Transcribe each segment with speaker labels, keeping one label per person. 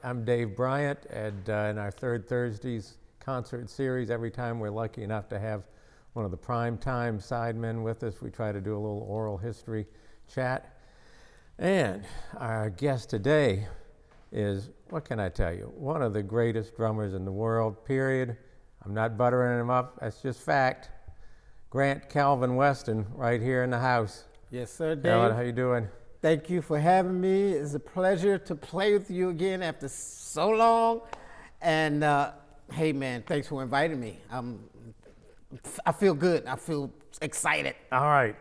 Speaker 1: I'm Dave Bryant, and in our third Thursdays concert series, every time we're lucky enough to have one of the primetime sidemen with us, we try to do a little oral history chat. And our guest today is, what can I tell you, one of the greatest drummers in the world, period. I'm not buttering him up, that's just fact. Grant Calvin Weston, right here in the house.
Speaker 2: Yes, sir, Dave.
Speaker 1: Calvin, how you doing?
Speaker 2: Thank you for having me. It's a pleasure to play with you again after so long. And hey, man, thanks for inviting me. I feel good. I feel excited.
Speaker 1: All right.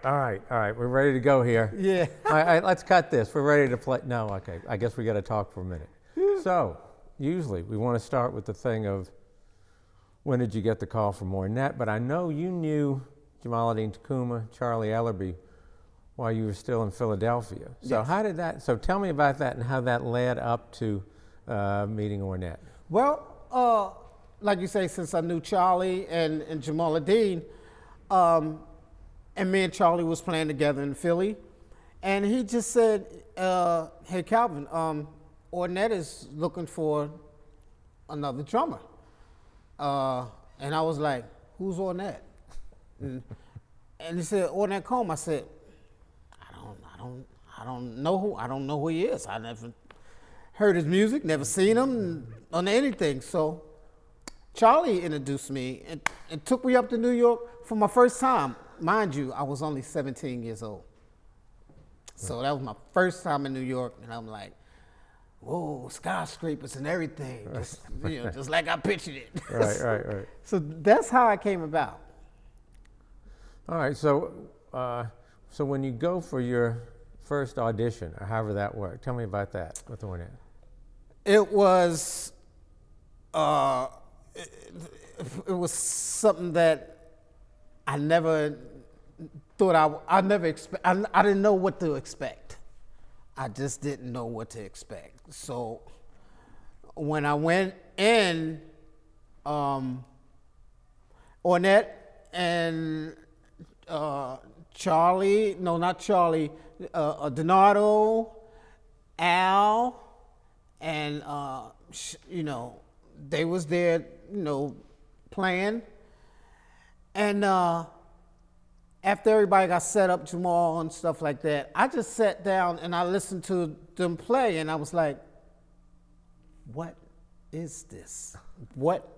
Speaker 1: We're ready to go here.
Speaker 2: Yeah.
Speaker 1: All right, let's cut this. We're ready to play. No, okay. I guess we got to talk for a minute. So, usually we want to start with the thing of when did you get the call from Ornette? But I know you knew Jamaaladeen Tacuma, Charlie Ellerby, while you were still in Philadelphia. So
Speaker 2: Yes.
Speaker 1: how did that, so tell me about that and how that led up to meeting Ornette.
Speaker 2: Well, like you say, since I knew Charlie and Jamaaladeen, and me and Charlie was playing together in Philly, and he just said, hey, Calvin, Ornette is looking for another drummer. And I was like, who's Ornette? And he said, Ornette Coleman. I said, I don't know who he is. I never heard his music, never seen him on anything. So Charlie introduced me and took me up to New York for my first time. Mind you, I was only 17 years old. So that was my first time in New York, and I'm like, whoa, skyscrapers and everything, just, just like I pictured it.
Speaker 1: Right.
Speaker 2: So that's how it came about.
Speaker 1: All right, so when you go for your first audition, or however that worked, tell me about that with Ornette.
Speaker 2: It was, it was something that I never thought I didn't know what to expect. I just didn't know what to expect. So when I went in, Ornette and Charlie, no, not Charlie, Donato, Al, and they was there, playing. And after everybody got set up, Jamal and stuff like that, I just sat down and I listened to them play, and I was like, what is this? What?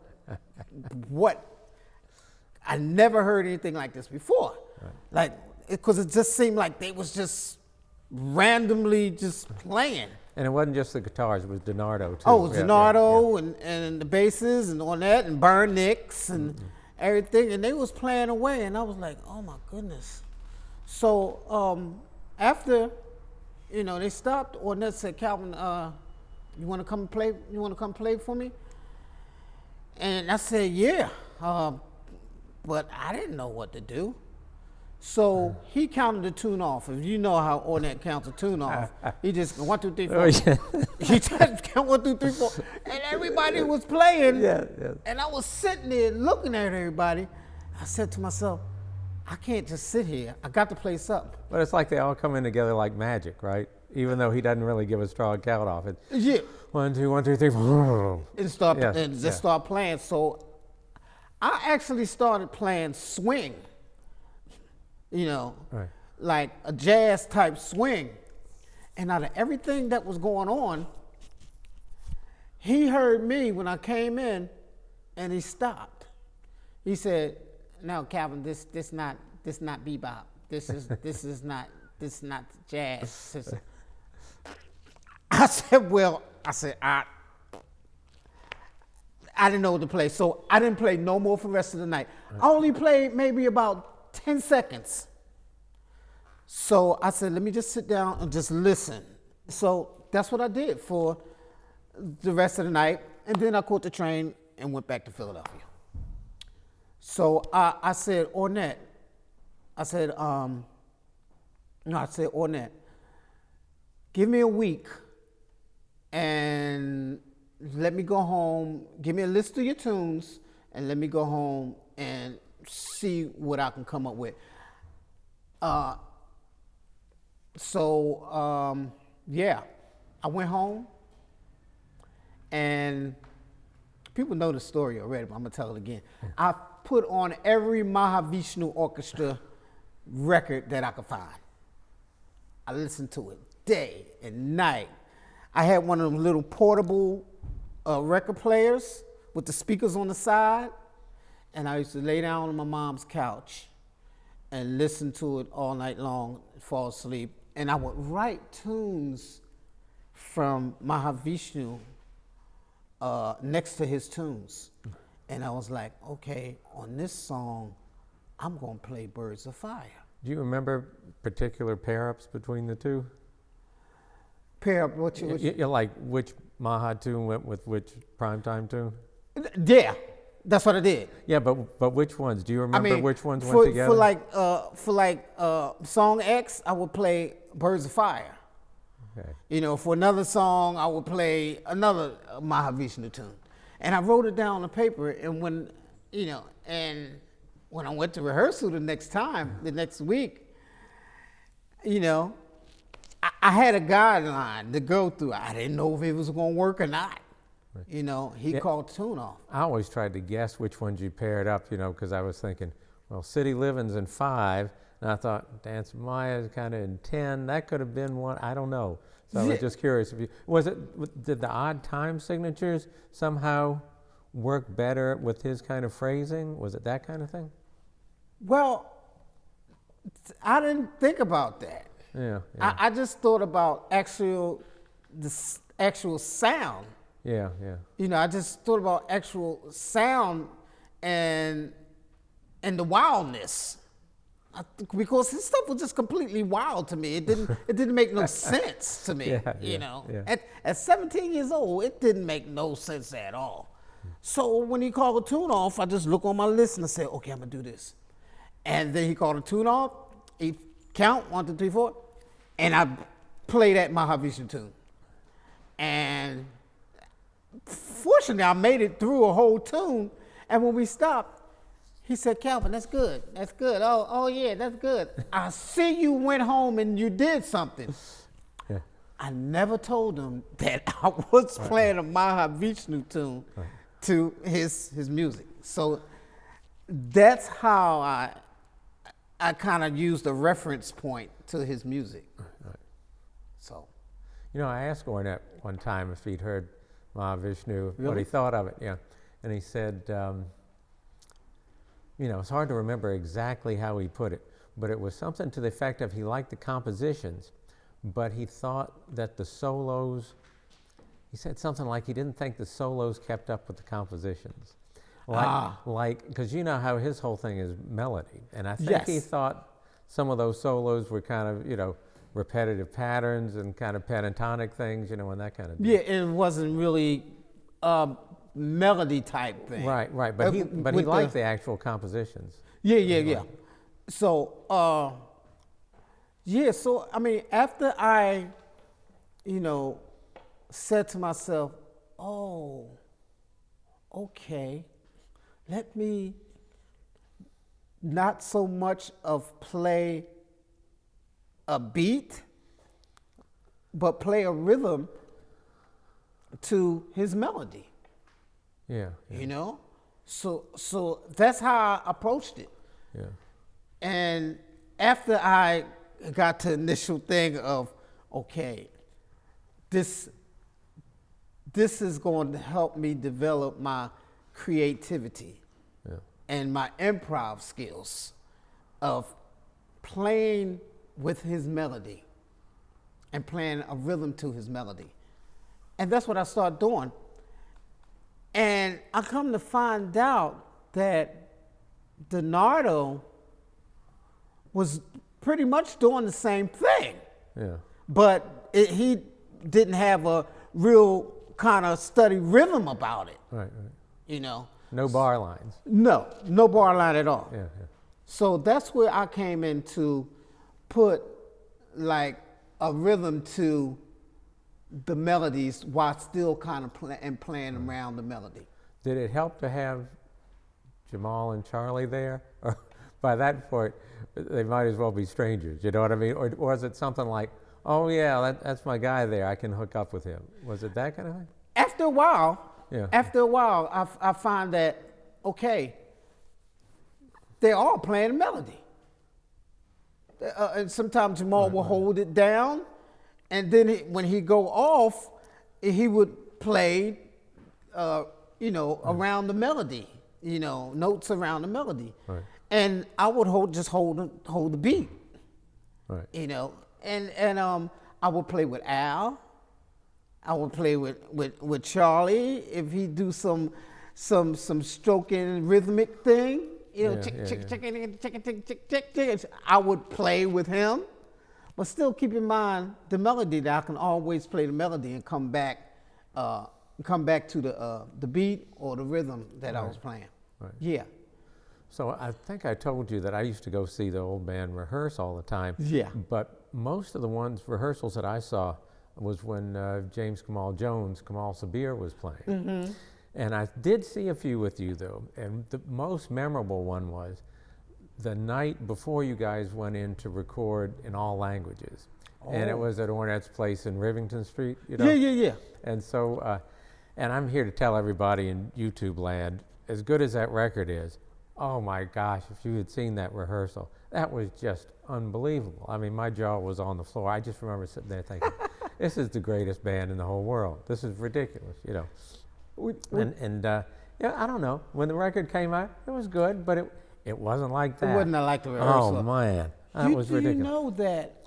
Speaker 2: I never heard anything like this before. Right. Like, because it just seemed like they was just randomly just playing.
Speaker 1: And it wasn't just the guitars, it was Donato too.
Speaker 2: Oh, it was Donato and the basses and Ornette and Burn Nicks and everything, and they was playing away, and I was like, oh my goodness. So after, they stopped, Ornette said, Calvin, you want to come play? You want to come play for me? And I said, yeah, but I didn't know what to do. So he counted the tune off. If you know how Ornette counts a tune off, he just 1, 2, 3, 4.
Speaker 1: Oh, yeah.
Speaker 2: He just count 1, 2, 3, 4, and everybody was playing.
Speaker 1: Yeah.
Speaker 2: And I was sitting there looking at everybody. I said to myself, I can't just sit here. I got to play something.
Speaker 1: But it's like they all come in together like magic, right? Even though he doesn't really give a strong count off it.
Speaker 2: Yeah.
Speaker 1: 1, 2, 1, 2, 3, 4.
Speaker 2: And just start playing. So I actually started playing swing.
Speaker 1: Right.
Speaker 2: Like a jazz type swing. And out of everything that was going on, he heard me when I came in, and he stopped. He said, "No, Calvin, this not bebop. This is not jazz." I said, I didn't know what to play, so I didn't play no more for the rest of the night. I only played maybe about 10 seconds. So I said, let me just sit down and just listen. So that's what I did for the rest of the night. And then I caught the train and went back to Philadelphia. So I said, Ornette, Ornette, give me a week and let me go home, give me a list of your tunes, and let me go home and see what I can come up with. So I went home, And people know the story already, but I'm gonna tell it again. I put on every Mahavishnu Orchestra record that I could find. I listened to it day and night. I had one of them little portable record players with the speakers on the side, and I used to lay down on my mom's couch and listen to it all night long, fall asleep, and I would write tunes from Mahavishnu next to his tunes. And I was like, okay, on this song, I'm gonna play Birds of Fire.
Speaker 1: Do you remember particular pair-ups between the two?
Speaker 2: Pair up, what you
Speaker 1: Like which Maha tune went with which primetime tune?
Speaker 2: Yeah, that's what I did.
Speaker 1: Yeah, but which ones? Do you remember which ones
Speaker 2: for,
Speaker 1: went together?
Speaker 2: For like song X, I would play Birds of Fire.
Speaker 1: Okay.
Speaker 2: You know, for another song, I would play another Mahavishnu tune. And I wrote it down on the paper, and when I went to rehearsal the next week, I had a guideline to go through. I didn't know if it was going to work or not. Right. He called the tune off.
Speaker 1: I always tried to guess which ones you paired up, because I was thinking, well, City Living's in 5, and I thought Dance of Maya is kind of in 10. That could have been one. I don't know. So I was just curious did the odd time signatures somehow work better with his kind of phrasing? Was it that kind of thing?
Speaker 2: Well, I didn't think about that.
Speaker 1: Yeah.
Speaker 2: I just thought about the actual sound.
Speaker 1: Yeah.
Speaker 2: I just thought about actual sound and the wildness. Because his stuff was just completely wild to me. It didn't make no sense to me.
Speaker 1: Yeah.
Speaker 2: At 17 years old, it didn't make no sense at all. So when he called the tune off, I just look on my list and I said, okay, I'm gonna do this. And then he called the tune off. He count 1, 2, 3, 4, and I play that Mahavishnu tune. And fortunately, I made it through a whole tune. And when we stopped, he said, Calvin, that's good. That's good. Oh yeah, that's good. I see you went home and you did something.
Speaker 1: Yeah.
Speaker 2: I never told him that I was playing a Mahavishnu tune to his music. So that's how I kind of used a reference point to his music.
Speaker 1: Right.
Speaker 2: So.
Speaker 1: I asked Ornette one time if he'd heard Mahavishnu, what
Speaker 2: Really?
Speaker 1: he thought of it. Yeah. And he said, it's hard to remember exactly how he put it, but it was something to the effect of he liked the compositions, but he thought that the solos, he said something like he didn't think the solos kept up with the compositions. Because you know how his whole thing is melody. And I think he thought some of those solos were kind of, repetitive patterns and kind of pentatonic things, and that kind of thing.
Speaker 2: Yeah, it wasn't really melody type thing.
Speaker 1: Right. But he liked the actual compositions.
Speaker 2: Yeah. So, so I mean, after I, said to myself, oh, okay, let me not so much of play a beat, but play a rhythm to his melody.
Speaker 1: Yeah.
Speaker 2: So that's how I approached it.
Speaker 1: Yeah.
Speaker 2: And after I got the initial thing of, okay, this is going to help me develop my creativity and my improv skills of playing with his melody and playing a rhythm to his melody. And that's what I started doing. And I come to find out that Donardo was pretty much doing the same thing.
Speaker 1: Yeah.
Speaker 2: But he didn't have a real kind of study rhythm about it.
Speaker 1: Right.
Speaker 2: No
Speaker 1: bar lines.
Speaker 2: No bar line at all.
Speaker 1: Yeah.
Speaker 2: So that's where I came in to put like a rhythm to the melodies while still kind of playing around the melody.
Speaker 1: Did it help to have Jamal and Charlie there? Or by that point, they might as well be strangers, you know what I mean? Or was it something like, oh yeah, that's my guy there, I can hook up with him? Was it that kind of thing?
Speaker 2: After after a while,
Speaker 1: Yeah.
Speaker 2: I find that, okay, they're all playing a melody. And sometimes Jamal will hold it down, and then when he go off, he would play, around the melody, notes around the melody.
Speaker 1: Right.
Speaker 2: And I would hold the beat,
Speaker 1: Right.
Speaker 2: and I would play with Al. I would play with Charlie if he do some stroking rhythmic thing, chick. I would play with him, but still keep in mind the melody, that I can always play the melody and come back to the beat or the rhythm that I was playing.
Speaker 1: Right.
Speaker 2: Yeah.
Speaker 1: So I think I told you that I used to go see the old band rehearse all the time.
Speaker 2: Yeah.
Speaker 1: But most of the rehearsals that I saw was when James Kamal Sabir was playing.
Speaker 2: Mm-hmm.
Speaker 1: And I did see a few with you, though. And the most memorable one was the night before you guys went in to record in all languages. Oh. And it was at Ornette's place in Rivington Street,
Speaker 2: Yeah.
Speaker 1: And so, and I'm here to tell everybody in YouTube land, as good as that record is, oh my gosh, if you had seen that rehearsal, that was just unbelievable. I mean, my jaw was on the floor. I just remember sitting there thinking, this is the greatest band in the whole world. This is ridiculous, I don't know. When the record came out, it was good, but it wasn't like that.
Speaker 2: It wasn't like the rehearsal.
Speaker 1: Oh man, that was ridiculous.
Speaker 2: You know that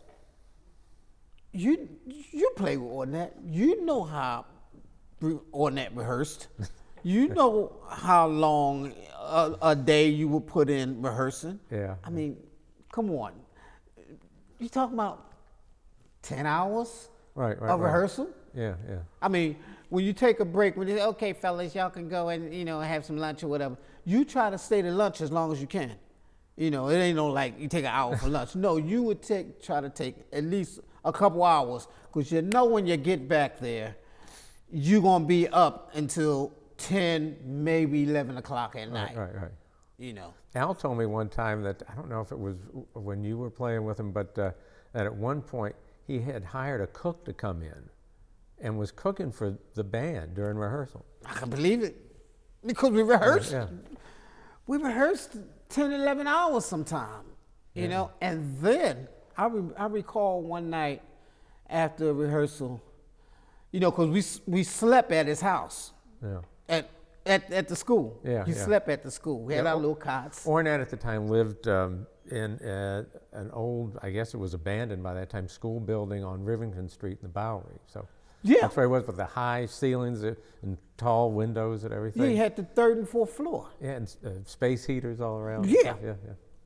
Speaker 2: you play with Ornette. You know how Ornette rehearsed. You know how long a day you would put in rehearsing.
Speaker 1: Yeah.
Speaker 2: I mean, come on. You talking about 10 hours of rehearsal?
Speaker 1: Yeah.
Speaker 2: I mean, when you take a break, when you say, okay, fellas, y'all can go and, have some lunch or whatever, you try to stay to lunch as long as you can. It ain't no like you take an hour for lunch. No, you would try to take at least a couple hours, because when you get back there, you're going to be up until 10, maybe 11 o'clock at night.
Speaker 1: Right. Al told me one time that, I don't know if it was when you were playing with him, but that at one point he had hired a cook to come in and was cooking for the band during rehearsal.
Speaker 2: I can believe it, because we rehearsed.
Speaker 1: Yeah.
Speaker 2: We rehearsed 10, 11 hours sometime, and then I recall one night after rehearsal, because we slept at his house.
Speaker 1: Yeah.
Speaker 2: At the school.
Speaker 1: Yeah.
Speaker 2: He slept at the school. We had our little cots.
Speaker 1: Ornette at the time lived in an old, I guess it was abandoned by that time, school building on Rivington Street in the Bowery. So that's where he was, with the high ceilings and tall windows and everything.
Speaker 2: Yeah, he had the third and fourth floor.
Speaker 1: Yeah, and space heaters all around.
Speaker 2: Yeah.
Speaker 1: Yeah.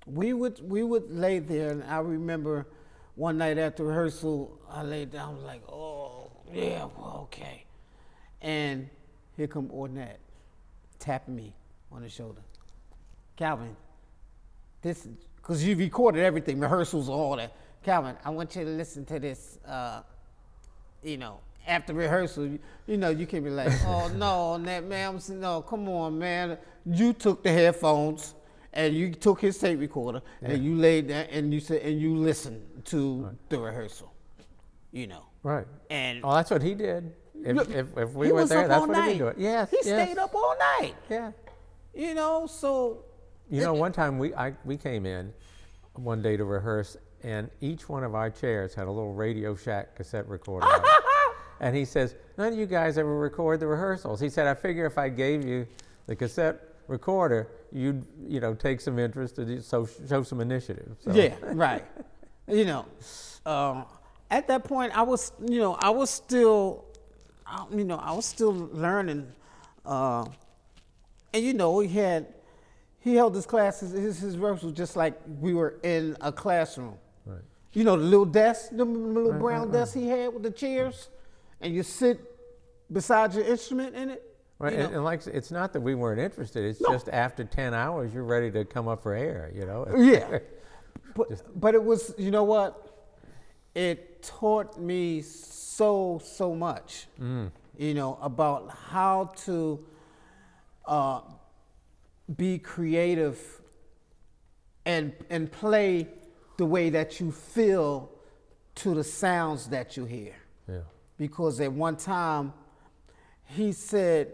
Speaker 2: We would lay there, and I remember one night after rehearsal, I laid down, I was like, oh, yeah, well, okay. And here come Ornette, tapping me on the shoulder. Calvin, this, because you recorded everything, rehearsals, all that. Calvin, I want you to listen to this, after rehearsal, you can be like, oh, no, Ornette, man, no, come on, man. You took the headphones, and you took his tape recorder, and you laid there, and you said, and you listened to the rehearsal,
Speaker 1: Right.
Speaker 2: And
Speaker 1: that's what he did. If we were there, that's what he would do. Yes.
Speaker 2: He stayed up all night.
Speaker 1: Yeah.
Speaker 2: So.
Speaker 1: One time we came in one day to rehearse, and each one of our chairs had a little Radio Shack cassette recorder on it. And he says, none of you guys ever record the rehearsals. He said, I figure if I gave you the cassette recorder, you'd take some interest and show some initiative. So.
Speaker 2: Yeah, right. At that point, I was still learning, and he held his classes, his rehearsals just like we were in a classroom.
Speaker 1: Right.
Speaker 2: The little desk, the little brown desk he had with the chairs, and you sit beside your instrument in it.
Speaker 1: Right, and like, it's not that we weren't interested. It's just after 10 hours, you're ready to come up for air.
Speaker 2: Yeah, but it was, it taught me so much, about how to be creative and play the way that you feel to the sounds that you hear.
Speaker 1: Yeah.
Speaker 2: Because at one time, he said,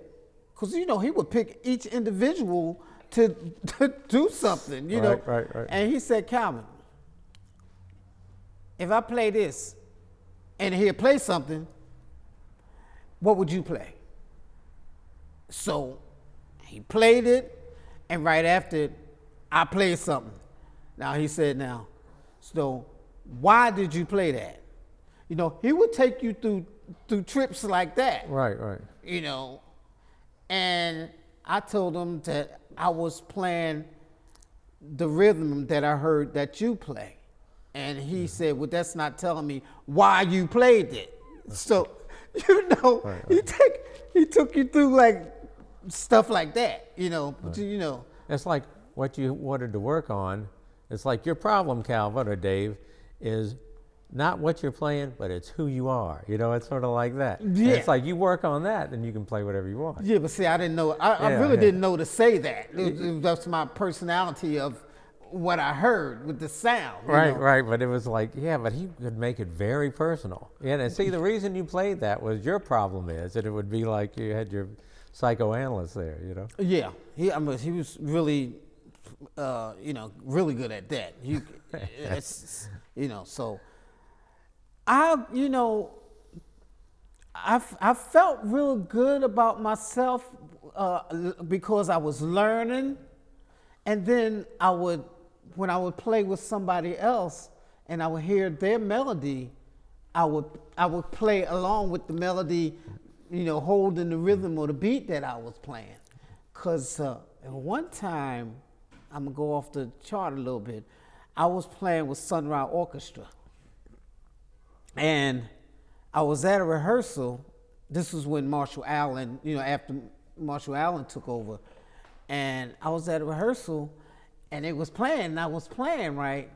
Speaker 2: because he would pick each individual to do something, know.
Speaker 1: Right.
Speaker 2: And he said, Calvin, if I play this and he'll play something, what would you play? So he played it, and right after it, I played something. Now he said, so why did you play that? He would take you through trips like that.
Speaker 1: Right.
Speaker 2: And I told him that I was playing the rhythm that I heard that you play. And he said, well, that's not telling me why you played it. So, he took you through like stuff like that, But,
Speaker 1: It's like what you wanted to work on. It's like your problem, Calvin or Dave, is not what you're playing, but it's who you are. It's sort of like that. Yeah. And it's like you work on that, and you can play whatever you want.
Speaker 2: Yeah, but see, I didn't know. I really didn't know to say that. That's my personality of what I heard with the sound.
Speaker 1: Right. But it was like, but he could make it very personal. And see, the reason you played that was your problem is that it would be like you had your psychoanalyst there,
Speaker 2: Yeah, he was really, really good at that. So I felt real good about myself because I was learning, and then when I would play with somebody else and I would hear their melody, I would play along with the melody, holding the rhythm or the beat that I was playing. Cause at one time, I'm gonna go off the chart a little bit, I was playing with Sunrise Orchestra. And I was at a rehearsal. This was when Marshall Allen, after Marshall Allen took over. And I was at a rehearsal, and it was playing, and I was playing, right?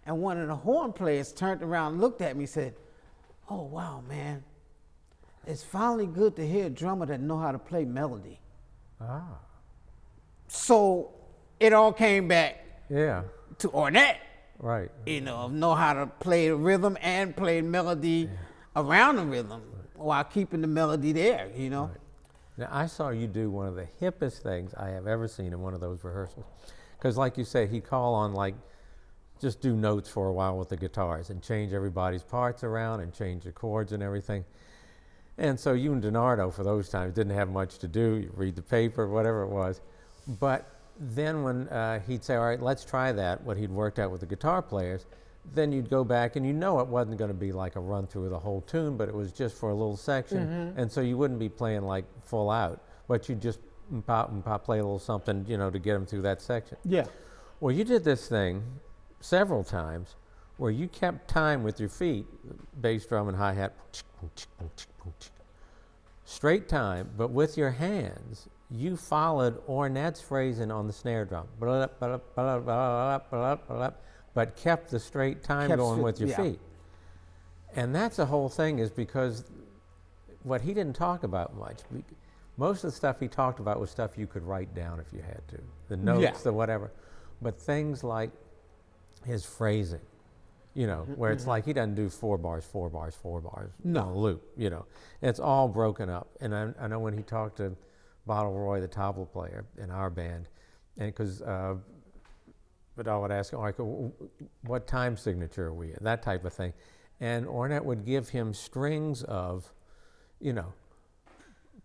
Speaker 2: And one of the horn players turned around and looked at me and said, oh, wow, man. It's finally good to hear a drummer that know how to play melody.
Speaker 1: Ah.
Speaker 2: So it all came back to Ornette.
Speaker 1: Right.
Speaker 2: Know how to play the rhythm and play melody around the rhythm while keeping the melody there, Right.
Speaker 1: Now, I saw you do one of the hippest things I have ever seen in one of those rehearsals. Because like you said, he'd call on just do notes for a while with the guitars and change everybody's parts around and change the chords and everything. And so you and DiNardo, for those times, didn't have much to do. You read the paper, whatever it was. But then when he'd say, all right, let's try that, what he'd worked out with the guitar players, then you'd go back and it wasn't going to be like a run through of the whole tune, but it was just for a little section. Mm-hmm. And so you wouldn't be playing like full out, but you'd just pop, play a little something, to get them through that section.
Speaker 2: Yeah.
Speaker 1: Well, you did this thing several times where you kept time with your feet, bass drum and hi-hat, straight time, but with your hands, you followed Ornette's phrasing on the snare drum, but kept the straight time going with your feet. And that's the whole thing, is because what he didn't talk about much, most of the stuff he talked about was stuff you could write down if you had to, the notes, the whatever. But things like his phrasing, where it's like he doesn't do 4 bars, 4 bars, 4 bars on a loop, It's all broken up. And I know when he talked to Bottle Roy, the tabla player in our band, and because but I would ask, what time signature are we in, that type of thing. And Ornette would give him strings of,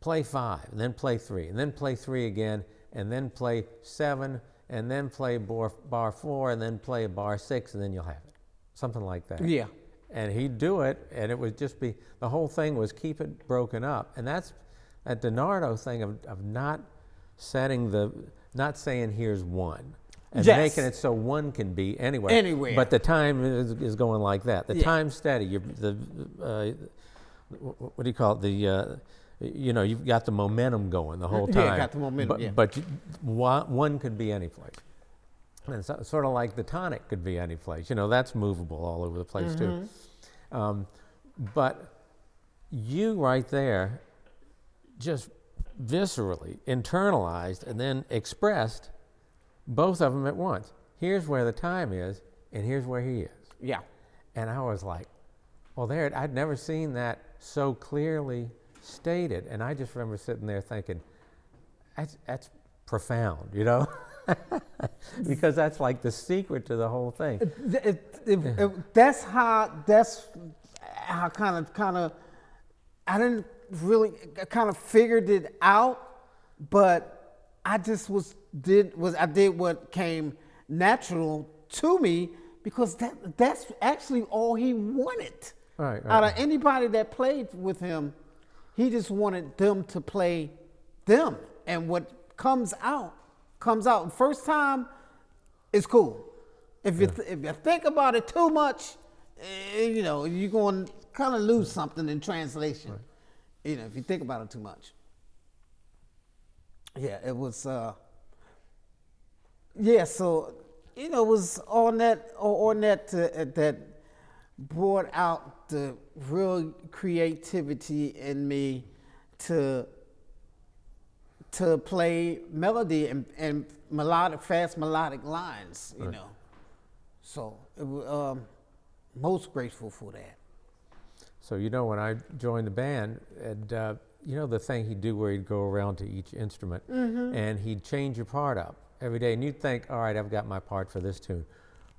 Speaker 1: play 5, and then play 3, and then play 3 again, and then play 7, and then play bar 4, and then play bar 6, and then you'll have it. Something like that. Yeah. And he'd do it, and it would just be, the whole thing was keep it broken up. And that's that DiNardo thing of not not saying here's 1. And making it so 1 can be anywhere. But the time is going like that. The time's steady. What do you call it? You've got the momentum going the whole time.
Speaker 2: Yeah, got the momentum,
Speaker 1: But 1 could be any place. And it's sort of like the tonic could be any place. That's movable all over the place too. But you right there just viscerally internalized and then expressed both of them at once. Here's where the time is, and here's where he is. Yeah. And I was like, well, I'd never seen that so clearly stated, and I just remember sitting there thinking, that's profound, because that's like the secret to the whole thing.
Speaker 2: That's how kind of I didn't really kind of figured it out, but I just did what came natural to me, because that's actually all he wanted.
Speaker 1: Right.
Speaker 2: Out of anybody that played with him, he just wanted them to play them, and what comes out. First time, it's cool. If you think about it too much, you're going to kind of lose something in translation.
Speaker 1: Right.
Speaker 2: If you think about it too much. Yeah, it was. So it was Ornette that brought out the real creativity in me to play melody and fast melodic lines,
Speaker 1: Right.
Speaker 2: So it was, most grateful for that.
Speaker 1: So when I joined the band, and the thing he'd do where he'd go around to each instrument, and he'd change your part up every day, and you'd think, all right, I've got my part for this tune.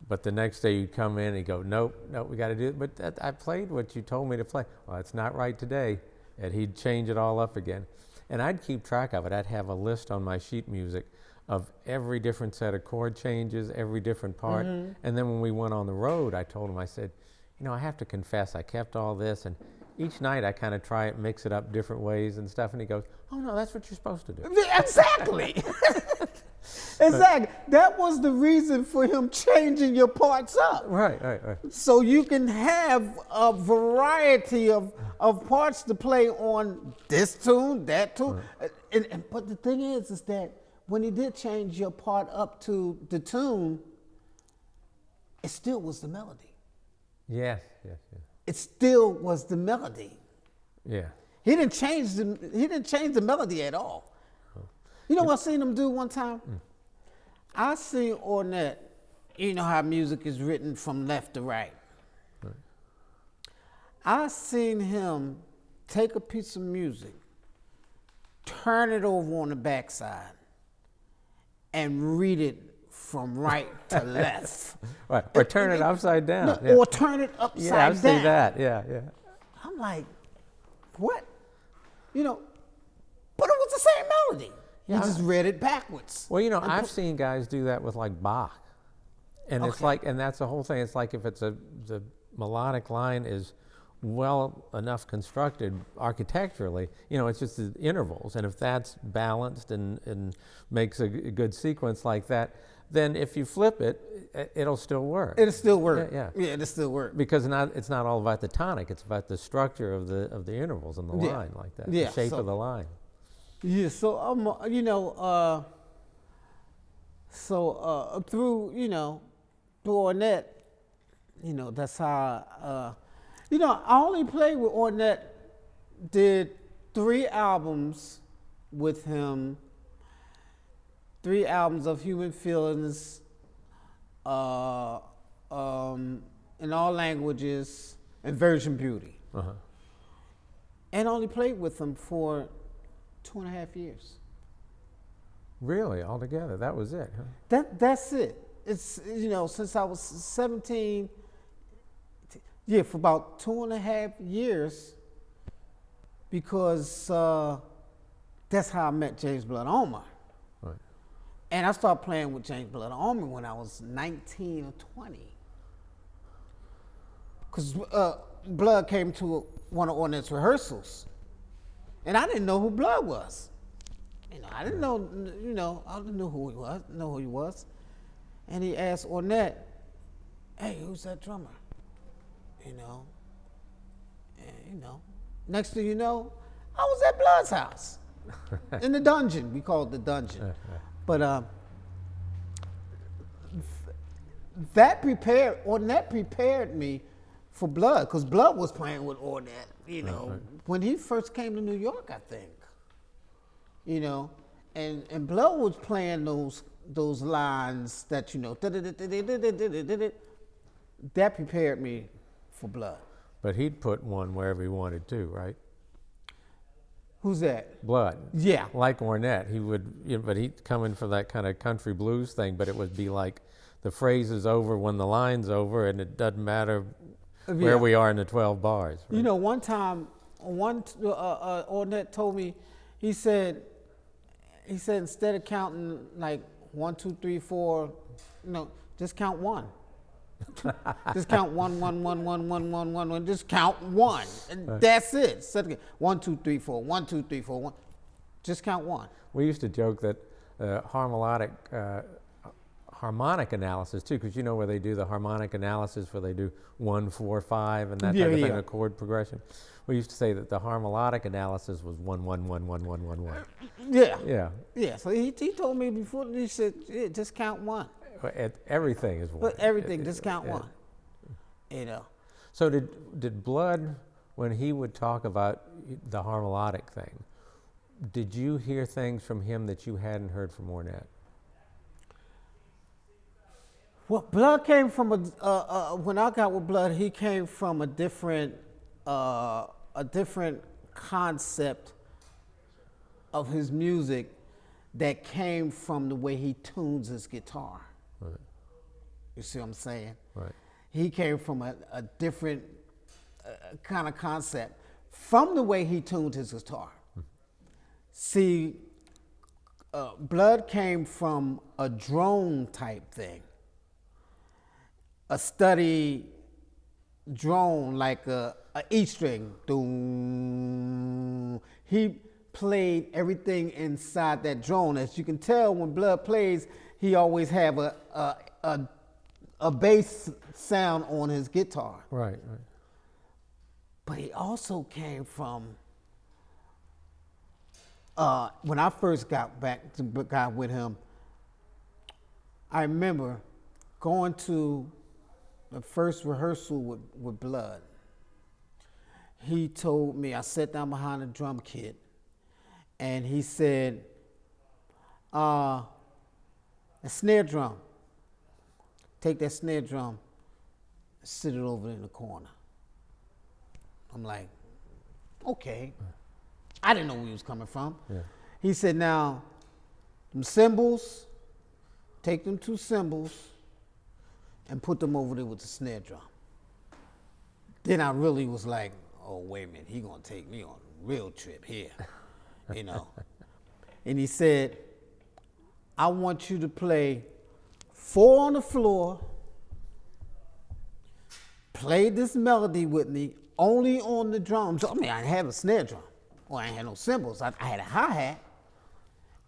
Speaker 1: But the next day you'd come in and he'd go, nope, we got to do it. But I played what you told me to play. Well, it's not right today. And he'd change it all up again. And I'd keep track of it. I'd have a list on my sheet music of every different set of chord changes, every different part. And then when we went on the road, I told him, I said, I have to confess, I kept all this. And each night I kind of try it, mix it up different ways and stuff. And he goes, oh, no, that's what you're supposed to do.
Speaker 2: Exactly. Exactly. That was the reason for him changing your parts up.
Speaker 1: Right.
Speaker 2: So you can have a variety of parts to play on this tune, that tune. Right. But the thing is that when he did change your part up to the tune, it still was the melody.
Speaker 1: Yes.
Speaker 2: It still was the melody.
Speaker 1: Yeah.
Speaker 2: He didn't change the melody at all. You know what I seen him do one time? I seen Ornette, you know how music is written from left to right. I seen him take a piece of music, turn it over on the backside, and read it from right to left.
Speaker 1: Right, or turn it upside down.
Speaker 2: No, or turn it upside down.
Speaker 1: Yeah, I've seen that, yeah.
Speaker 2: I'm like, what? But it was the same melody. You just read it backwards.
Speaker 1: Well, I've seen guys do that with like Bach. And it's like, and that's the whole thing. It's like if the melodic line is well enough constructed architecturally, it's just the intervals. And if that's balanced and makes a good sequence like that, then if you flip it, it'll still work.
Speaker 2: It'll still work.
Speaker 1: Yeah,
Speaker 2: it'll still work.
Speaker 1: Because it's not all about the tonic. It's about the structure of the intervals and the line like that.
Speaker 2: Yeah,
Speaker 1: the shape of the line.
Speaker 2: Yeah, so through Ornette, that's how I only played with Ornette, did 3 albums with him, 3 albums of Human Feelings, in all languages, and Virgin Beauty. And only played with him for 2.5 years.
Speaker 1: Really, altogether, that was it, huh?
Speaker 2: That's it. It's since I was 17, for about 2.5 years, because that's how I met James Blood Almer.
Speaker 1: Right.
Speaker 2: And I started playing with James Blood Almer when I was 19 or 20. Because Blood came to one of Ornette's rehearsals. And I didn't know who Blood was. I didn't know, I didn't know who he was. And he asked Ornette, hey, who's that drummer? Next thing you know, I was at Blood's house. In the dungeon, we call it the dungeon. But Ornette prepared me for Blood, because Blood was playing with Ornette, when he first came to New York, I think. And Blood was playing those lines that, that prepared me for Blood.
Speaker 1: But he'd put one wherever he wanted to, right?
Speaker 2: Who's that?
Speaker 1: Blood.
Speaker 2: Yeah.
Speaker 1: Like Ornette, he would, but he'd come in for that kind of country blues thing, but it would be like the phrase is over when the line's over, and it doesn't matter where we are in the 12 bars. Right?
Speaker 2: You know, one time, Ornette told me, he said instead of counting like 1, 2, 3, 4, just count 1. Just count 1, 1, 1, 1, 1, 1, 1, 1. Just count 1, and that's it. So, 1, 2, 3, 4. 1, 2, 3, 4. 1. Just count 1.
Speaker 1: We used to joke that harmonic analysis too, because where they do the harmonic analysis where they do 1, 4, 5 and that type of thing, a chord progression. We used to say that the harmolodic analysis was 1, 1, 1, 1, 1, 1, 1.
Speaker 2: Yeah. So he told me before. He said, just count 1.
Speaker 1: Everything is 1.
Speaker 2: But everything, just count 1.
Speaker 1: So did Blood, when he would talk about the harmolodic thing, did you hear things from him that you hadn't heard from Ornette?
Speaker 2: Well, Blood came from when I got with Blood, he came from a different concept of his music that came from the way he tunes his guitar. Right. You see what I'm saying?
Speaker 1: Right.
Speaker 2: He came from a different kind of concept from the way he tuned his guitar. See, Blood came from a drone type thing. A study drone, like a E string. Doom. He played everything inside that drone. As you can tell, when Blood plays, he always have a bass sound on his guitar.
Speaker 1: Right.
Speaker 2: But he also came from when I first got with him. I remember going to the first rehearsal with Blood. He told me, I sat down behind the drum kit, and he said, a snare drum. Take that snare drum and sit it over in the corner. I'm like, okay. I didn't know where he was coming from.
Speaker 1: Yeah.
Speaker 2: He said, now, them cymbals, take them 2 cymbals and put them over there with the snare drum. Then I really was like, oh, wait a minute, he gonna take me on a real trip here, And he said, I want you to play 4 on the floor, play this melody with me, only on the drums. I mean, I didn't have a snare drum, or I didn't have no cymbals. I had a hi-hat.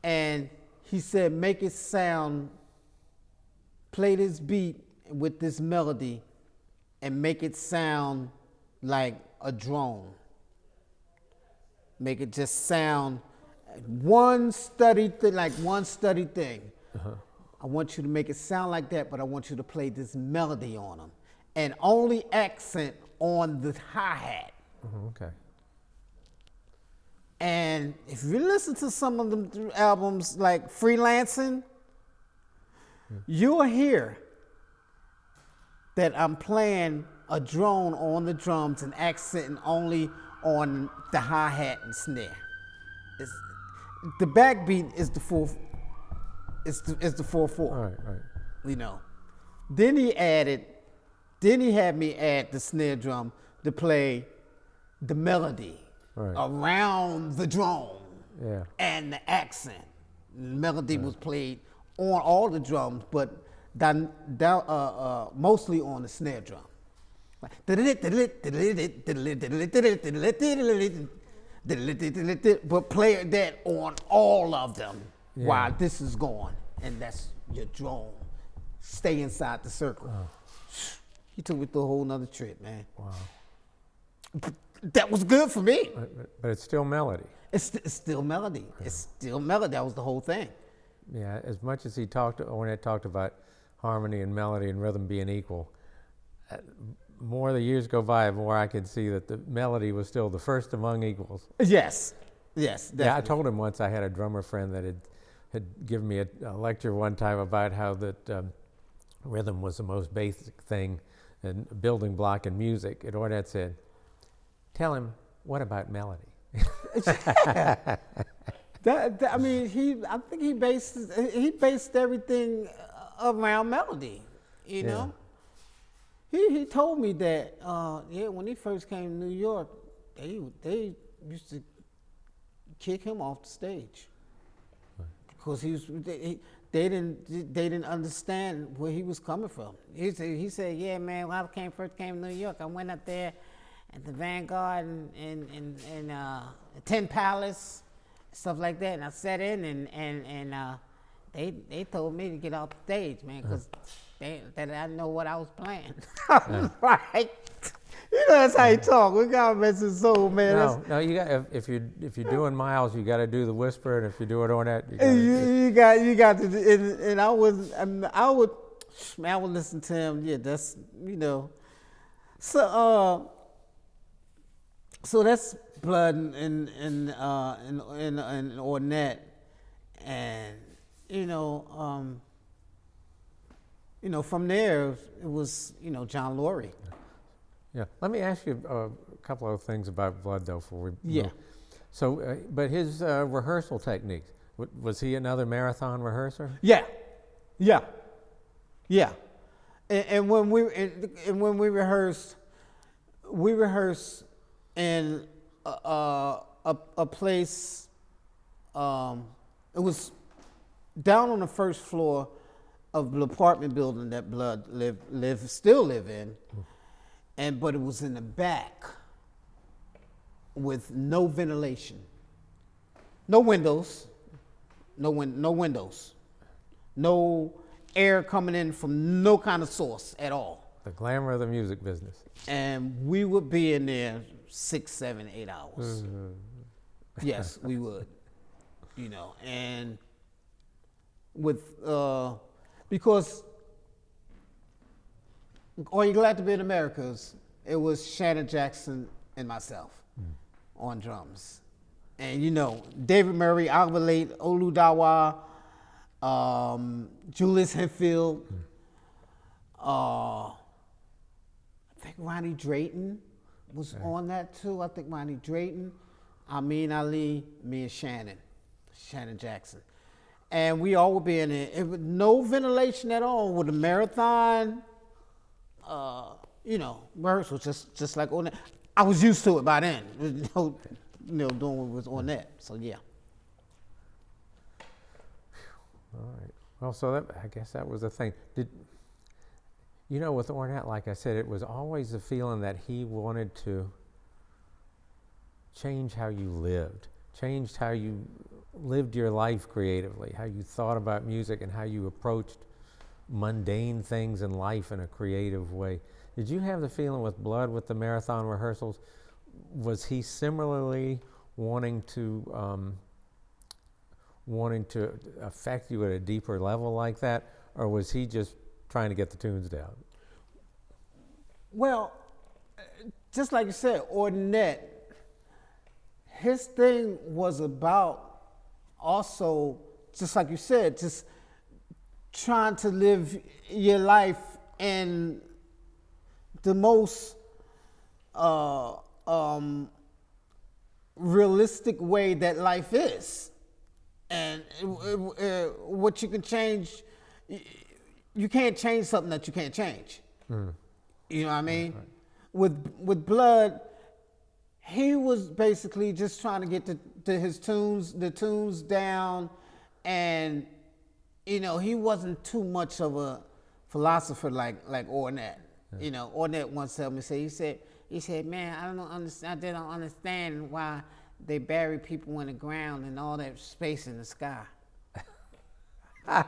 Speaker 2: And he said, make it sound, play this beat with this melody and make it sound like a drone. Make it just sound one study thing. Uh-huh. I want you to make it sound like that, but I want you to play this melody on them and only accent on the hi-hat.
Speaker 1: Okay.
Speaker 2: And if you listen to some of them albums like Freelancing, you'll hear that I'm playing a drone on the drums and accenting only on the hi-hat and snare. The backbeat is the 4/4. It's the 4/4.
Speaker 1: Right.
Speaker 2: Then he had me add the snare drum to play the melody around the drone and the accent. The melody was played on all the drums, but mostly on the snare drum. But play that on all of them while this is going, and that's your drone. Stay inside the circle. Oh. He took me through a whole nother trip, man.
Speaker 1: Wow.
Speaker 2: But that was good for me.
Speaker 1: But it's still melody.
Speaker 2: It's still melody. Yeah. It's still melody. That was the whole thing.
Speaker 1: Yeah, as much as Ornette talked about harmony and melody and rhythm being equal, more the years go by, the more I could see that the melody was still the first among equals.
Speaker 2: Yes, definitely.
Speaker 1: Yeah, I told him once I had a drummer friend that had given me a lecture one time about how that rhythm was the most basic thing and building block in music. And Ornette said, tell him, what about melody?
Speaker 2: Yeah. I mean, I think he based everything around melody, you know. He told me that when he first came to New York, they used to kick him off the stage because they didn't understand where he was coming from. He said, yeah, man, when I first came to New York, I went up there at the Vanguard and 10 Palace, stuff like that, and I sat in and they told me to get off the stage, man, because that I didn't know what I was playing. I was like, you know, that's how he talk. We gotta mess his soul, man.
Speaker 1: No, you got if you're doing Miles, you got to do the whisper, and if you're doing Ornette,
Speaker 2: you got to. And I would listen to him. Yeah, that's, you know. So that's Blood and Ornette, and from there it was John Laurie.
Speaker 1: Yeah. Let me ask you a couple of things about Blood, though, before we
Speaker 2: Yeah.
Speaker 1: move. So, but his rehearsal techniques, was he another marathon rehearser?
Speaker 2: Yeah. And when we rehearsed in a place. It was down on the first floor of the apartment building that Blood still live in, but it was in the back with no ventilation, no windows, no air coming in from no kind of source at all.
Speaker 1: The glamour of the music business.
Speaker 2: And we would be in there 6, 7, 8 hours. Yes, we would. And with because Are You Glad to Be in Americas, it was Shannon Jackson and myself on drums. And David Murray, Alvalate, Oludawa, Julius Henfield, I think Ronnie Drayton was on that too. I think Ronnie Drayton, Amin Ali, me and Shannon Jackson. And we all would be in it. It was no ventilation at all with a marathon, rehearsal, just like on that. I was used to it by then, doing what was on that. So yeah.
Speaker 1: All right. Well, so I guess that was the thing. With Ornette, like I said, it was always the feeling that he wanted to change how you lived, changed how you lived your life creatively, how you thought about music and how you approached mundane things in life in a creative way. Did you have the feeling with Blood, with the marathon rehearsals, was he similarly wanting to affect you at a deeper level like that, or was he just trying to get the tunes down?
Speaker 2: Well, just like you said, Ornette, his thing was about also, just like you said, just trying to live your life in the most realistic way that life is. And what you can change, you can't change something that you can't change. You know what I mean? Right. With Blood, he was basically just trying to get the tunes down, and he wasn't too much of a philosopher like Ornette. Yeah. Ornette once told me, he said, man, I don't understand why they bury people in the ground and all that space in the sky. I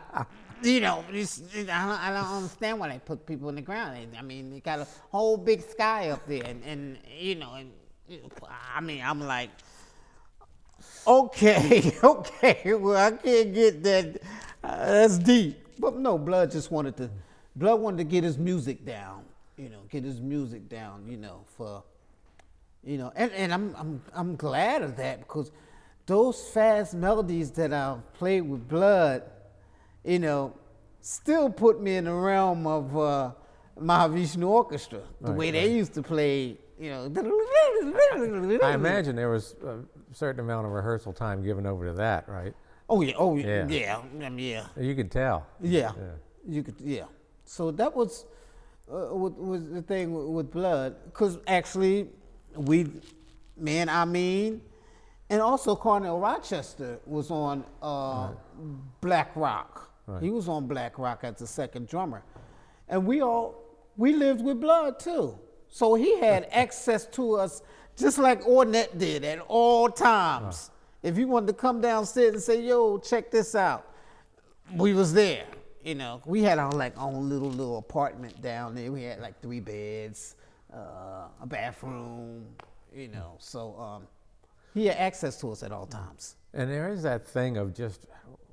Speaker 2: don't understand why they put people in the ground. I mean, they got a whole big sky up there, and I'm like, okay, well, I can't get that. That's deep. But no, Blood wanted to get his music down. And I'm glad of that, because those fast melodies that I played with Blood, still put me in the realm of Mahavishnu Orchestra, the way they used to play,
Speaker 1: I imagine there was certain amount of rehearsal time given over to that, right?
Speaker 2: Oh yeah,
Speaker 1: Yeah.
Speaker 2: yeah.
Speaker 1: You could tell.
Speaker 2: Yeah, you could. Yeah. So that was the thing with Blood, because actually, me and Amin, and also Cornell Rochester was on Black Rock.
Speaker 1: Right.
Speaker 2: He was on Black Rock as the second drummer, and we lived with Blood too. So he had access to us just like Ornette did at all times. If you wanted to come downstairs and say, "Yo, check this out," we was there. You know, we had our like own little apartment down there. We had like 3 beds, a bathroom. You know, so he had access to us at all times.
Speaker 1: And there is that thing of just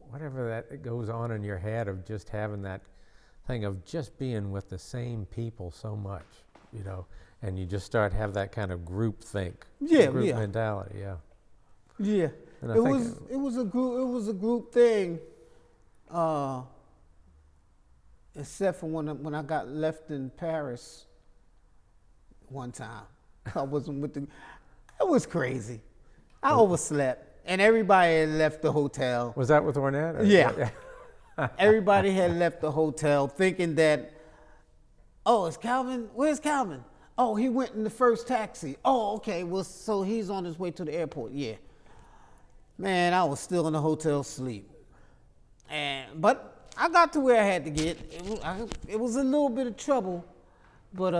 Speaker 1: whatever that goes on in your head of just having that thing of just being with the same people so much, you know, and you just start have that kind of group think, group mentality,
Speaker 2: Yeah,
Speaker 1: And
Speaker 2: it was a group thing, except for when I got left in Paris one time. I wasn't with the. It was crazy. I overslept, and everybody had left the hotel.
Speaker 1: Was that with Ornette?
Speaker 2: Yeah. Everybody had left the hotel thinking that, oh, it's Calvin. Where's Calvin? Oh, he went in the first taxi. Oh, okay. Well, so he's on his way to the airport. Yeah. Man, I was still in the hotel sleep. But I got to where I had to get. It was a little bit of trouble, but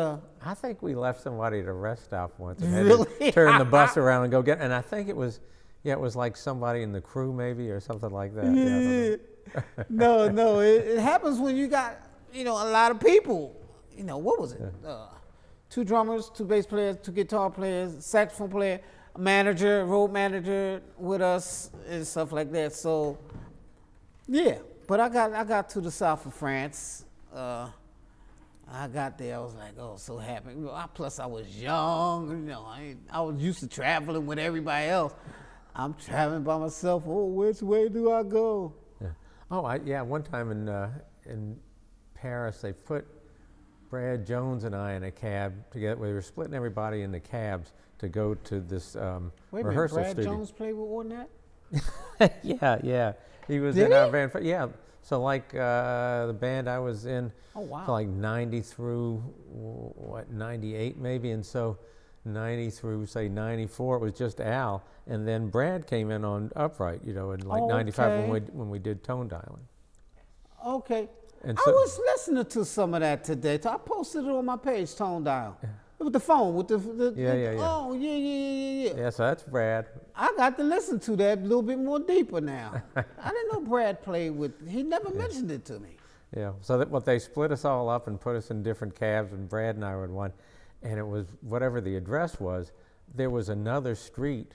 Speaker 1: I think we left somebody at a rest stop once and
Speaker 2: Really?
Speaker 1: had to turn the bus around and go get. And I think it was like somebody in the crew maybe or something like that. Yeah, I don't know.
Speaker 2: No, it happens when you got, a lot of people. What was it? 2 drummers, 2 bass players, 2 guitar players, saxophone player, a manager, road manager with us and stuff like that. So, yeah. But I got to the south of France. I got there. I was like, oh, so happy. Plus, I was young. I was used to traveling with everybody else. I'm traveling by myself. Oh, which way do I go?
Speaker 1: Yeah. Oh, one time in Paris, they put Brad Jones and I in a cab together. We were splitting everybody into cabs to go to this rehearsal
Speaker 2: Brad
Speaker 1: studio.
Speaker 2: Jones played with Ornette?
Speaker 1: Yeah. He was
Speaker 2: Did
Speaker 1: in
Speaker 2: he?
Speaker 1: our band. Yeah. So like the band I was in,
Speaker 2: Oh, wow.
Speaker 1: for like 90 through 98 maybe, and so 90 through say 94 it was just Al, and then Brad came in on upright, in like 95 when we did tone dialing.
Speaker 2: Okay.
Speaker 1: And
Speaker 2: I
Speaker 1: so-
Speaker 2: was listening to some of that today. So I posted it on my page, Tone Dial. With the phone, with the
Speaker 1: Yeah.
Speaker 2: Oh, yeah.
Speaker 1: Yeah, so that's Brad.
Speaker 2: I got to listen to that a little bit more deeper now. I didn't know Brad played with, he never mentioned it to me.
Speaker 1: Yeah, so they split us all up and put us in different cabs, and Brad and I were in one, and it was whatever the address was, there was another street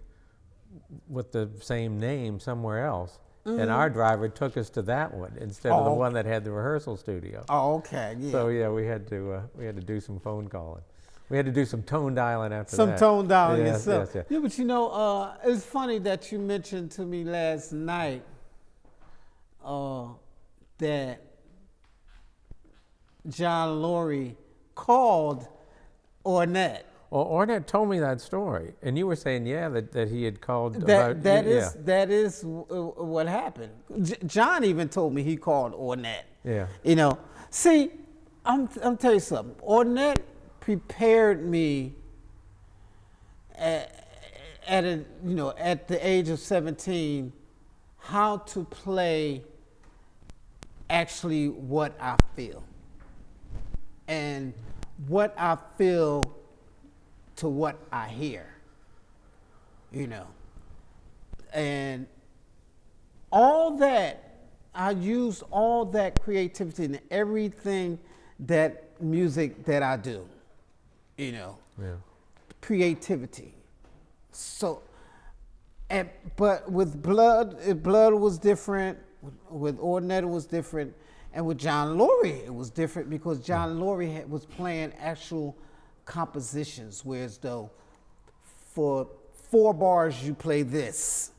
Speaker 1: with the same name somewhere else, and our driver took us to that one instead of the one that had the rehearsal studio.
Speaker 2: Oh, okay, yeah.
Speaker 1: So yeah, we had to do some phone calling. We had to do some tone dialing after
Speaker 2: Some
Speaker 1: that.
Speaker 2: tone dialing
Speaker 1: Yes,
Speaker 2: yourself.
Speaker 1: yes.
Speaker 2: Yeah, but it's funny that you mentioned to me last night that John Laurie called Ornette.
Speaker 1: Well, Ornette told me that story, and you were saying, that he had called
Speaker 2: That is what happened. John even told me he called Ornette.
Speaker 1: Yeah.
Speaker 2: See, I'm tell you something. Ornette prepared me at the age of 17 how to play actually what I feel and what I feel to what I hear, and all that, I use all that creativity in everything that music that I do, creativity. So, but with Blood was different, with Ornette it was different, and with John Laurie it was different because John Laurie was playing actual compositions, whereas though for 4 bars you play this,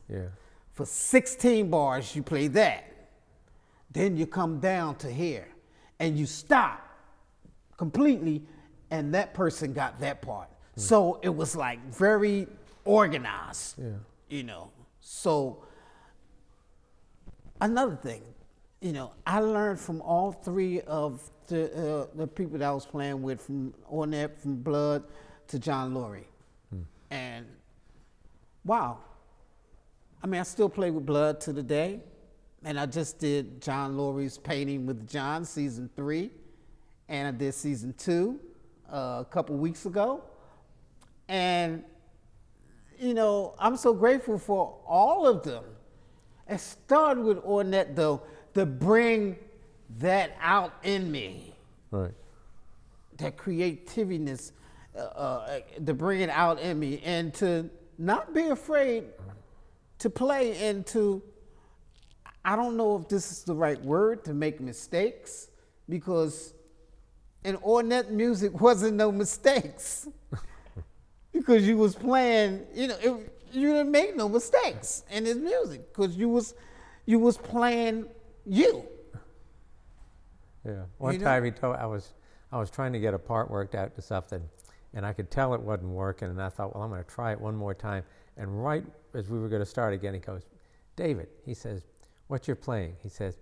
Speaker 2: for 16 bars you play that, then you come down to here and you stop completely, and that person got that part. So it was like very organized, So another thing, I learned from all three of the people that I was playing with, from Ornette, from Blood to John Lurie. And wow, I mean, I still play with Blood to the day. And I just did John Lurie's Painting with John, season 3. And I did season 2 a couple weeks ago. And, I'm so grateful for all of them. It started with Ornette, though, to bring that out in me.
Speaker 1: Right.
Speaker 2: That creativeness, to bring it out in me, and to not be afraid to play and to, I don't know if this is the right word, to make mistakes, because in Ornette music wasn't no mistakes. Because you was playing, you didn't make no mistakes in his music, because you was playing you.
Speaker 1: Yeah. One time he told, I was trying to get a part worked out to something, and I could tell it wasn't working, and I thought, well, I'm going to try it one more time. And right as we were going to start again, he goes, David, he says, what you're playing? He says,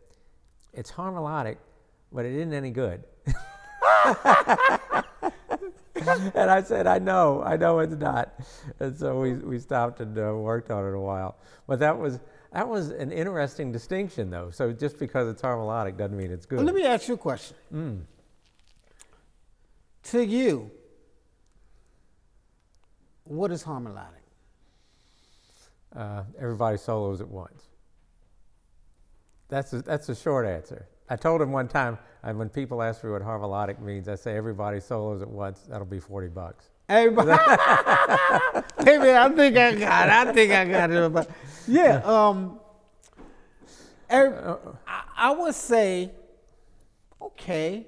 Speaker 1: it's harmolodic, but it isn't any good. And I said, I know it's not. And so we stopped and worked on it a while. But that was an interesting distinction, though. So just because it's harmolodic doesn't mean it's good.
Speaker 2: Well, let me ask you a question. To you, what is harmolodic?
Speaker 1: Everybody solos at once. That's a short answer. I told him one time, when people ask me what harmolodic means, I say everybody solos at once. That'll be $40.
Speaker 2: Everybody. Hey man, I think I got it. Yeah. I would say, okay,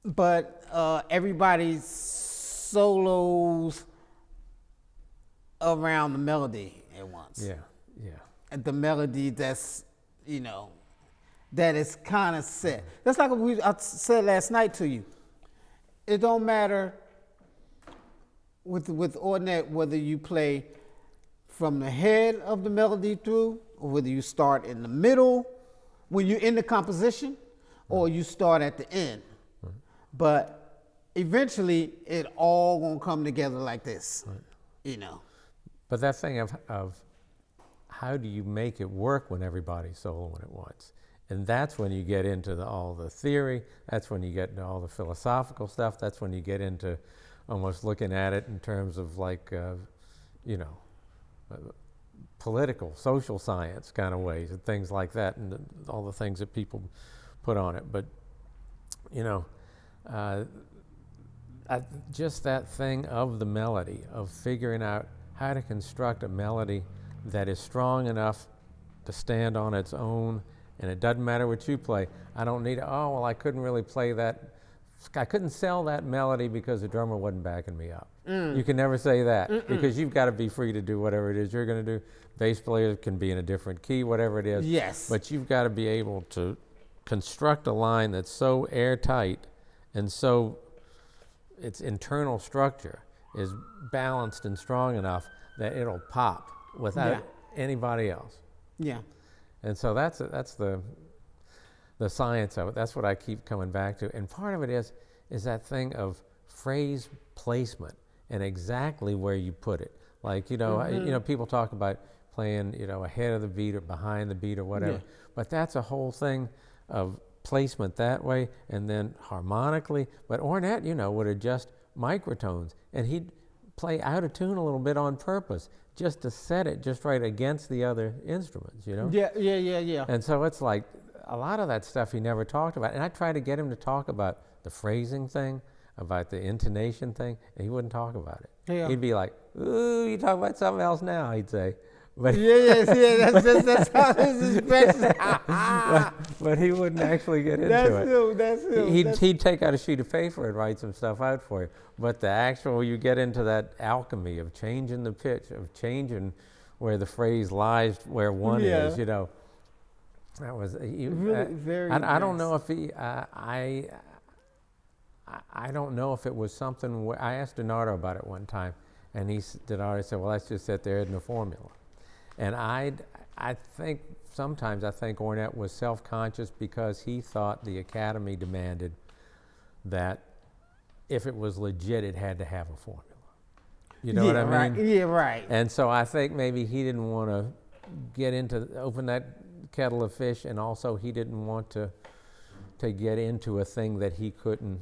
Speaker 2: but everybody solos around the melody at once.
Speaker 1: Yeah.
Speaker 2: And the melody that's, that is kind of set. That's like I said last night to you. It don't matter with Ornette whether you play from the head of the melody through, or whether you start in the middle when you're in the composition, or you start at the end. But eventually, it all gonna come together like this,
Speaker 1: But that thing of how do you make it work when everybody's soloing at once? And that's when you get into all the theory. That's when you get into all the philosophical stuff. That's when you get into almost looking at it in terms of like, political, social science kind of ways and things like that, and all the things that people put on it. But, just that thing of the melody, of figuring out how to construct a melody that is strong enough to stand on its own. And it doesn't matter what you play. I don't need, I couldn't really play that. I couldn't sell that melody because the drummer wasn't backing me up. You can never say that, because you've got to be free to do whatever it is you're going to do. Bass players can be in a different key, whatever it is.
Speaker 2: Yes.
Speaker 1: But you've got to be able to construct a line that's so airtight and so its internal structure is balanced and strong enough that it'll pop without anybody else.
Speaker 2: Yeah.
Speaker 1: And so that's the science of it. That's what I keep coming back to. And part of it is that thing of phrase placement and exactly where you put it. Like, people talk about playing, ahead of the beat or behind the beat or whatever. Yeah. But that's a whole thing of placement that way, and then harmonically. But Ornette, would adjust microtones, and he'd play out of tune a little bit on purpose, just to set it just right against the other instruments,
Speaker 2: Yeah.
Speaker 1: And so it's like a lot of that stuff he never talked about. And I tried to get him to talk about the phrasing thing, about the intonation thing, and he wouldn't talk about it.
Speaker 2: Yeah.
Speaker 1: He'd be like, ooh, you talk about something else now, he'd say. But
Speaker 2: that's how his expression.
Speaker 1: but he wouldn't actually get into it.
Speaker 2: That's him.
Speaker 1: He'd take out a sheet of paper and write some stuff out for you. But the actual, you get into that alchemy of changing the pitch, of changing where the phrase lies, where one is, That was
Speaker 2: really very.
Speaker 1: I don't know if he. I don't know if it was something. I asked Donato about it one time, and Donato said, "Well, that's just that there isn't a formula." And I think sometimes I think Ornette was self-conscious because he thought the Academy demanded that if it was legit, it had to have a formula. You know what I mean?
Speaker 2: Right. Yeah, right.
Speaker 1: And so I think maybe he didn't want to open that kettle of fish, and also he didn't want to get into a thing that he couldn't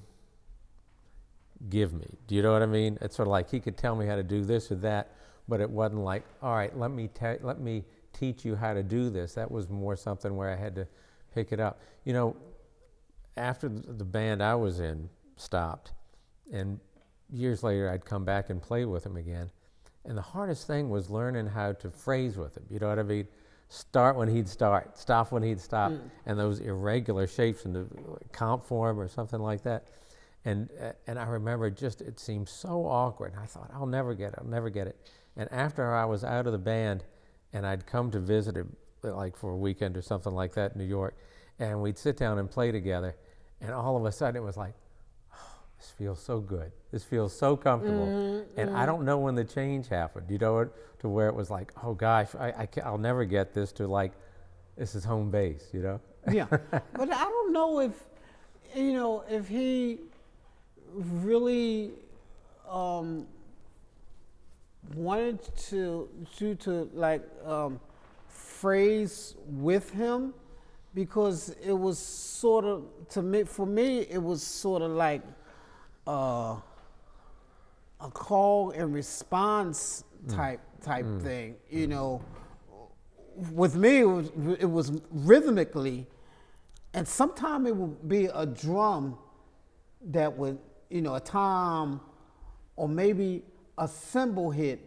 Speaker 1: give me. Do you know what I mean? It's sort of like he could tell me how to do this or that, but it wasn't like, all right, let me teach you how to do this. That was more something where I had to pick it up. You know, after the band I was in stopped, and years later I'd come back and play with him again, and the hardest thing was learning how to phrase with him. You know what I mean? Start when he'd start, stop when he'd stop, and those irregular shapes in the comp form or something like that. And I remember it seemed so awkward. I thought, I'll never get it. And after I was out of the band, and I'd come to visit him, like for a weekend or something like that in New York, and we'd sit down and play together, and all of a sudden it was like, oh, this feels so good. This feels so comfortable. And I don't know when the change happened, you know, to where it was like, oh gosh, I'll never get this, to like, this is home base, you know?
Speaker 2: Yeah, but I don't know if, you know, if he really wanted you to like phrase with him, because it was sort of, for me, it was sort of like a call and response type thing, you know. With me, it was rhythmically, and sometimes it would be a drum that would, you know, a tom, or maybe a cymbal hit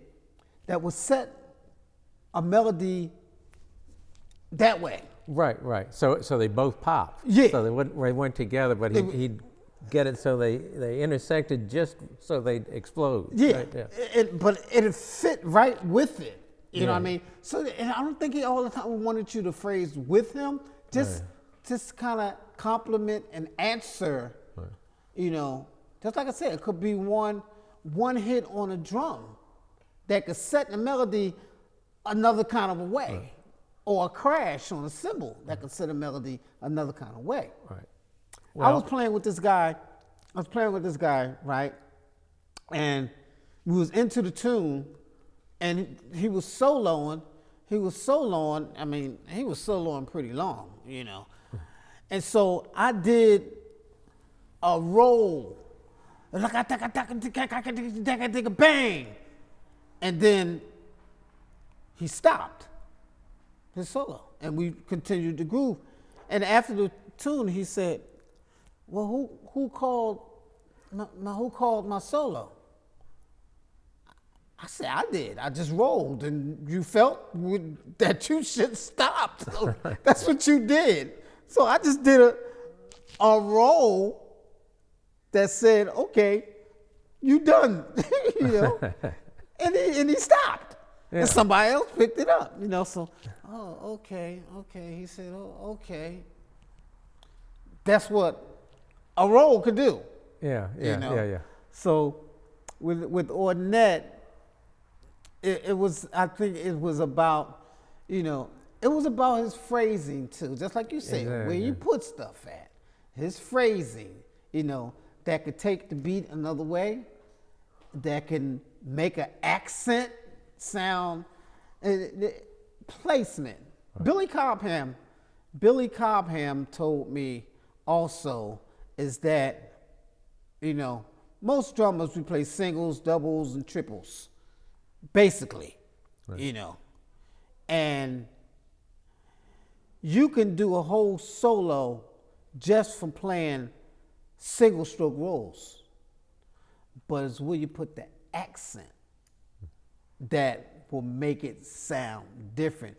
Speaker 2: that would set a melody that way.
Speaker 1: Right. So they both popped.
Speaker 2: Yeah.
Speaker 1: So they weren't together, but he'd get it so they intersected just so they'd explode.
Speaker 2: Yeah.
Speaker 1: Right? Yeah.
Speaker 2: But it fit right with it. You know
Speaker 1: Yeah.
Speaker 2: what I mean? So, and I don't think he all the time wanted you to phrase with him. Just kind of compliment and answer.
Speaker 1: Right.
Speaker 2: You know, just like I said, it could be one hit on a drum that could set the melody another kind of a way,
Speaker 1: Right.
Speaker 2: or a crash on a cymbal that could set a melody another kind of way.
Speaker 1: Right.
Speaker 2: I was playing with this guy, right? And we was into the tune, and he was soloing. I mean, he was soloing pretty long, you know. And so I did a roll, like a bang, and then he stopped his solo, and we continued the groove. And after the tune, he said, "Well, who called my solo?" I said, "I did. I just rolled, and you felt that you should stop. So that's what you did. So I just did a roll that said, okay, you done," you know, and he stopped. Yeah. And somebody else picked it up, you know. So, oh, okay. He said, oh, okay. That's what a roll could do.
Speaker 1: Yeah.
Speaker 2: You know? So with Ornette, it was, I think it was about, you know, it was about his phrasing too, just like you said, where you put stuff at. His phrasing, you know, that could take the beat another way, that can make an accent sound, placement. Right. Billy Cobham told me also is that, you know, most drummers, we play singles, doubles, and triples, basically, right. You know, and you can do a whole solo just from playing single stroke rolls, but it's where you put the accent that will make it sound different,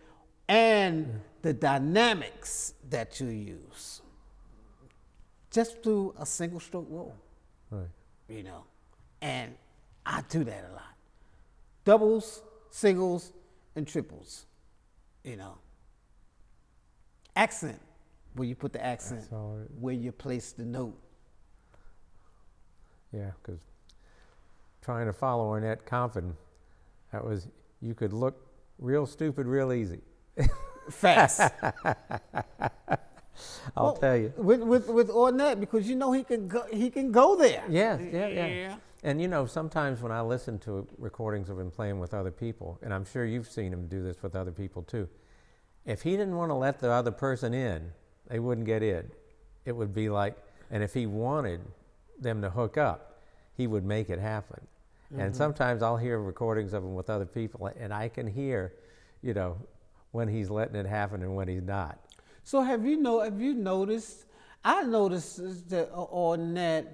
Speaker 2: and the dynamics that you use just through a single stroke roll. Right. You know, and I do that a lot. Doubles, singles, and triples, you know. Accent, where you put the accent, where you place the note.
Speaker 1: Yeah, because trying to follow Ornette Coleman, that was, you could look real stupid, real easy.
Speaker 2: Fast.
Speaker 1: I'll tell you.
Speaker 2: With Ornette, because you know he can go there.
Speaker 1: Yeah. And you know, sometimes when I listen to recordings of him playing with other people, and I'm sure you've seen him do this with other people too, if he didn't want to let the other person in, they wouldn't get in. It would be like, and if he wanted them to hook up, he would make it happen. And sometimes I'll hear recordings of him with other people, and I can hear, you know, when he's letting it happen and when he's not.
Speaker 2: So have you noticed? I noticed that Ornette,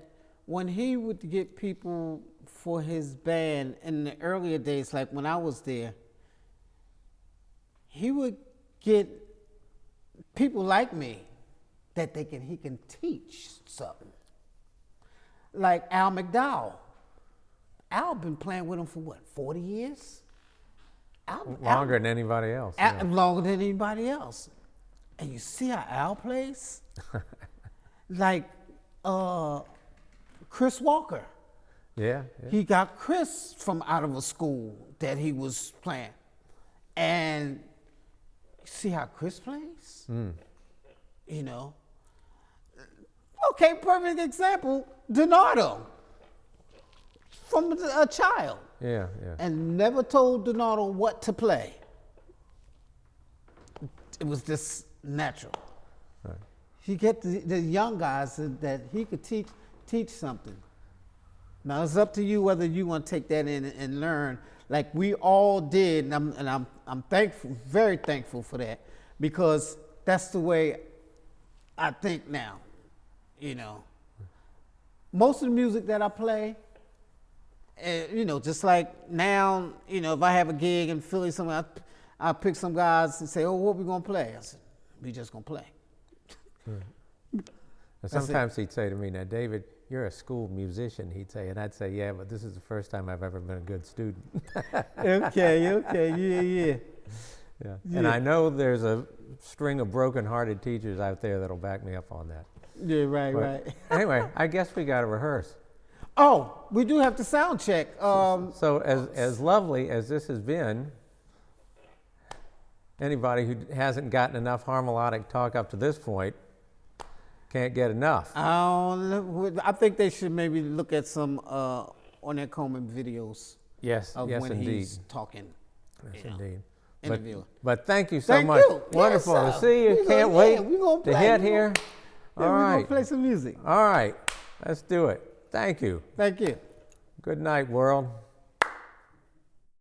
Speaker 2: when he would get people for his band in the earlier days, like when I was there, he would get people like me that he can teach something. Like Al McDowell. Al been playing with him for what, 40 years?
Speaker 1: Longer than anybody else.
Speaker 2: Longer than anybody else. And you see how Al plays? Like Chris Walker.
Speaker 1: Yeah.
Speaker 2: He got Chris from out of a school that he was playing. And see how Chris plays? You know? Okay, perfect example, Donato. From a child.
Speaker 1: Yeah.
Speaker 2: And never told Donato what to play. It was just natural.
Speaker 1: Right.
Speaker 2: He get the young guys that he could teach something. Now it's up to you whether you want to take that in and learn, like we all did, and I'm thankful, very thankful for that, because that's the way I think now. You know, most of the music that I play, you know, just like now, you know, if I have a gig in Philly somewhere, I'll pick some guys and say, "Oh, what we gonna play?" I said, "We just gonna play."
Speaker 1: And sometimes he'd say to me, "Now, David, you're a school musician," he'd say, and I'd say, "Yeah, but this is the first time I've ever been a good student."
Speaker 2: Okay, yeah.
Speaker 1: And I know there's a string of broken-hearted teachers out there that'll back me up on that.
Speaker 2: Yeah, right,
Speaker 1: But
Speaker 2: right.
Speaker 1: Anyway, I guess we got to rehearse.
Speaker 2: Oh, we do have to sound check.
Speaker 1: So as lovely as this has been, anybody who hasn't gotten enough harmolodic talk up to this point can't get enough.
Speaker 2: I think they should maybe look at some Ornette Coleman videos.
Speaker 1: Yes,
Speaker 2: of
Speaker 1: yes,
Speaker 2: when
Speaker 1: indeed.
Speaker 2: he's talking.
Speaker 1: Yes, indeed.
Speaker 2: Interview.
Speaker 1: But thank you so
Speaker 2: Thank
Speaker 1: much.
Speaker 2: you.
Speaker 1: Wonderful
Speaker 2: Yes,
Speaker 1: to see you. Can't wait to get here.
Speaker 2: Yeah,
Speaker 1: All
Speaker 2: we're
Speaker 1: right.
Speaker 2: gonna play some music.
Speaker 1: All right. Let's do it. Thank you.
Speaker 2: Thank you.
Speaker 1: Good night, world.